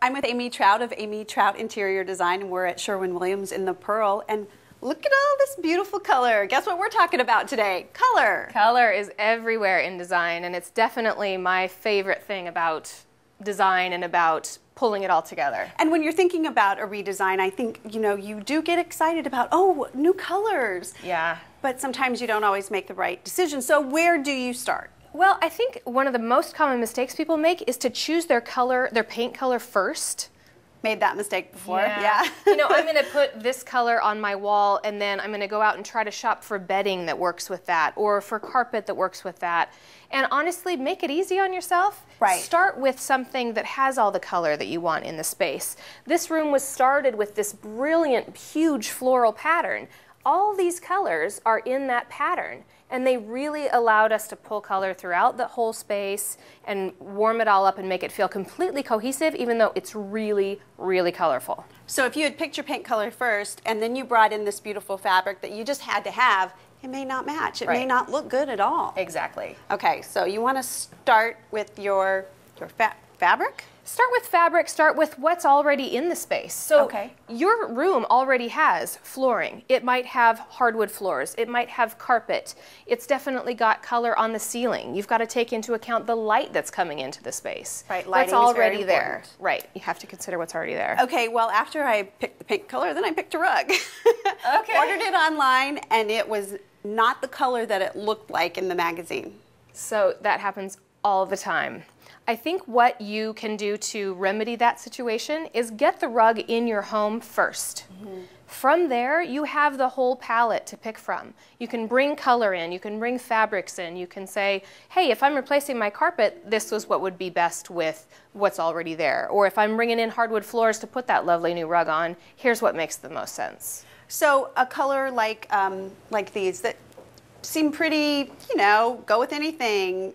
I'm with Amy Troute of Amy Troute Interior Design, and we're at Sherwin Williams in the Pearl. And look at all this beautiful color. Guess what we're talking about today? Color. Color is everywhere in design, and it's definitely my favorite thing about design and about pulling it all together. And when you're thinking about a redesign, I think, you do get excited about, oh, new colors. Yeah. But sometimes you don't always make the right decision. So where do you start? Well, I think one of the most common mistakes people make is to choose their color, their paint color first. Made that mistake before, yeah. I'm going to put this color on my wall, and then I'm going to go out and try to shop for bedding that works with that, or for carpet that works with that. And honestly, make it easy on yourself. Right. Start with something that has all the color that you want in the space. This room was started with this brilliant, huge floral pattern. All these colors are in that pattern, and they really allowed us to pull color throughout the whole space and warm it all up and make it feel completely cohesive, even though it's really, really colorful. So if you had picked your paint color first, and then you brought in this beautiful fabric that you just had to have, it may not match. It may not look good at all. Exactly. Okay, so you want to start with your fabric? Start with fabric, start with what's already in the space. So your room already has flooring. It might have hardwood floors. It might have carpet. It's definitely got color on the ceiling. You've got to take into account the light that's coming into the space. Right, lighting that's already is very there. important. Right, you have to consider what's already there. Okay, well, after I picked the paint color, then I picked a rug. Okay. Ordered it online, and it was not the color that it looked like in the magazine. So that happens all the time. I think what you can do to remedy that situation is get the rug in your home first. From there, you have the whole palette to pick from. You can bring color in, you can bring fabrics in, you can say, hey, if I'm replacing my carpet, this was what would be best with what's already there. Or if I'm bringing in hardwood floors to put that lovely new rug on, here's what makes the most sense. So a color like these that seem pretty, go with anything,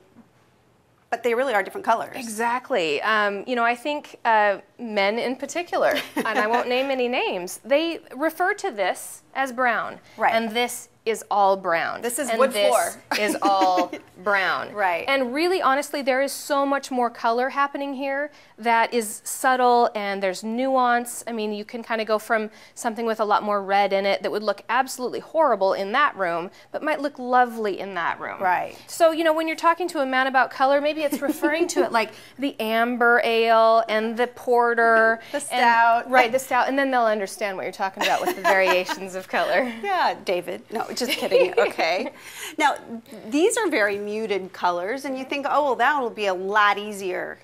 but they really are different colors. Exactly. I think men in particular, and I won't name any names, they refer to this as brown. Right. And this is all brown. This is wood floor. This is all brown. Right. And really, honestly, there is so much more color happening here that is subtle, and there's nuance. I mean, you can kind of go from something with a lot more red in it that would look absolutely horrible in that room, but might look lovely in that room. Right. So, when you're talking to a man about color, maybe it's referring to it like the amber ale and the porter. The stout. Right, the stout. And then they'll understand what you're talking about with the variations of color. Yeah, David. No, just kidding. Okay. Now, these are very muted colors, and you think, oh, well, that will be a lot easier.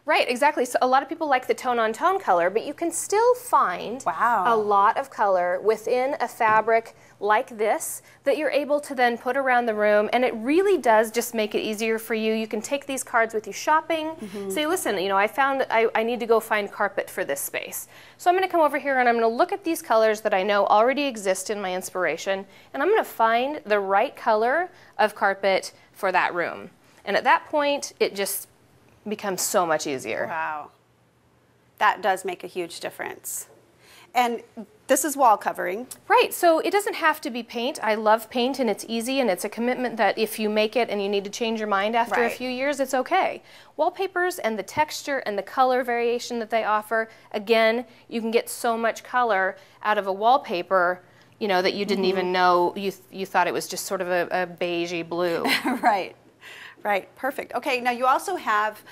Right, exactly. So a lot of people like the tone-on-tone color, but you can still find a lot of color within a fabric like this that you're able to then put around the room, and it really does just make it easier for you. You can take these cards with you shopping. Say, listen, I found I need to go find carpet for this space. So I'm going to come over here and I'm going to look at these colors that I know already exist in my inspiration, and I'm going to find the right color of carpet for that room. And at that point, it just becomes so much easier. Wow. That does make a huge difference. And this is wall covering. Right, so it doesn't have to be paint. I love paint, and it's easy, and it's a commitment that if you make it and you need to change your mind after a few years, it's okay. Wallpapers and the texture and the color variation that they offer, again, you can get so much color out of a wallpaper, that you didn't even know, you thought it was just sort of a beigey blue. Right. Right, perfect. Okay, now you also have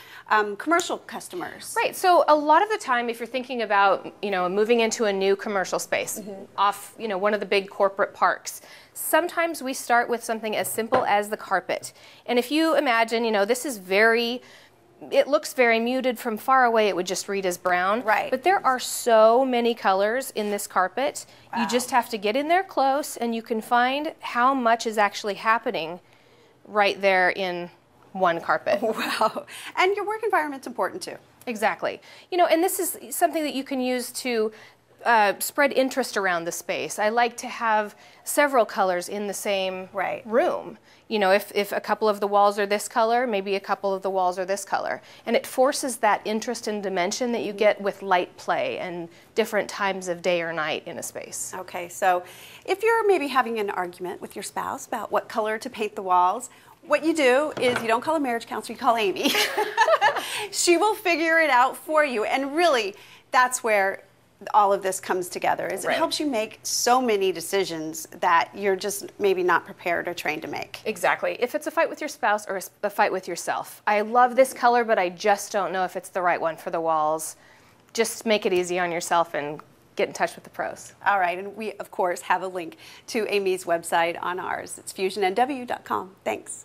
commercial customers. Right, so a lot of the time if you're thinking about, moving into a new commercial space off, one of the big corporate parks, sometimes we start with something as simple as the carpet. And if you imagine, this is it looks very muted from far away, it would just read as brown. Right. But there are so many colors in this carpet. Wow. You just have to get in there close and you can find how much is actually happening right there in one carpet. Wow. And your work environment's important too. Exactly. And this is something that you can use to spread interest around the space. I like to have several colors in the same room. If a couple of the walls are this color, maybe a couple of the walls are this color. And it forces that interest and dimension that you get with light play and different times of day or night in a space. Okay, so if you're maybe having an argument with your spouse about what color to paint the walls, What you do is you don't call a marriage counselor, you call Amy. She will figure it out for you. And really, that's where all of this comes together, is it helps you make so many decisions that you're just maybe not prepared or trained to make. Exactly. If it's a fight with your spouse or a fight with yourself, I love this color, but I just don't know if it's the right one for the walls. Just make it easy on yourself and get in touch with the pros. All right, and we, of course, have a link to Amy's website on ours. It's fusionnw.com. Thanks.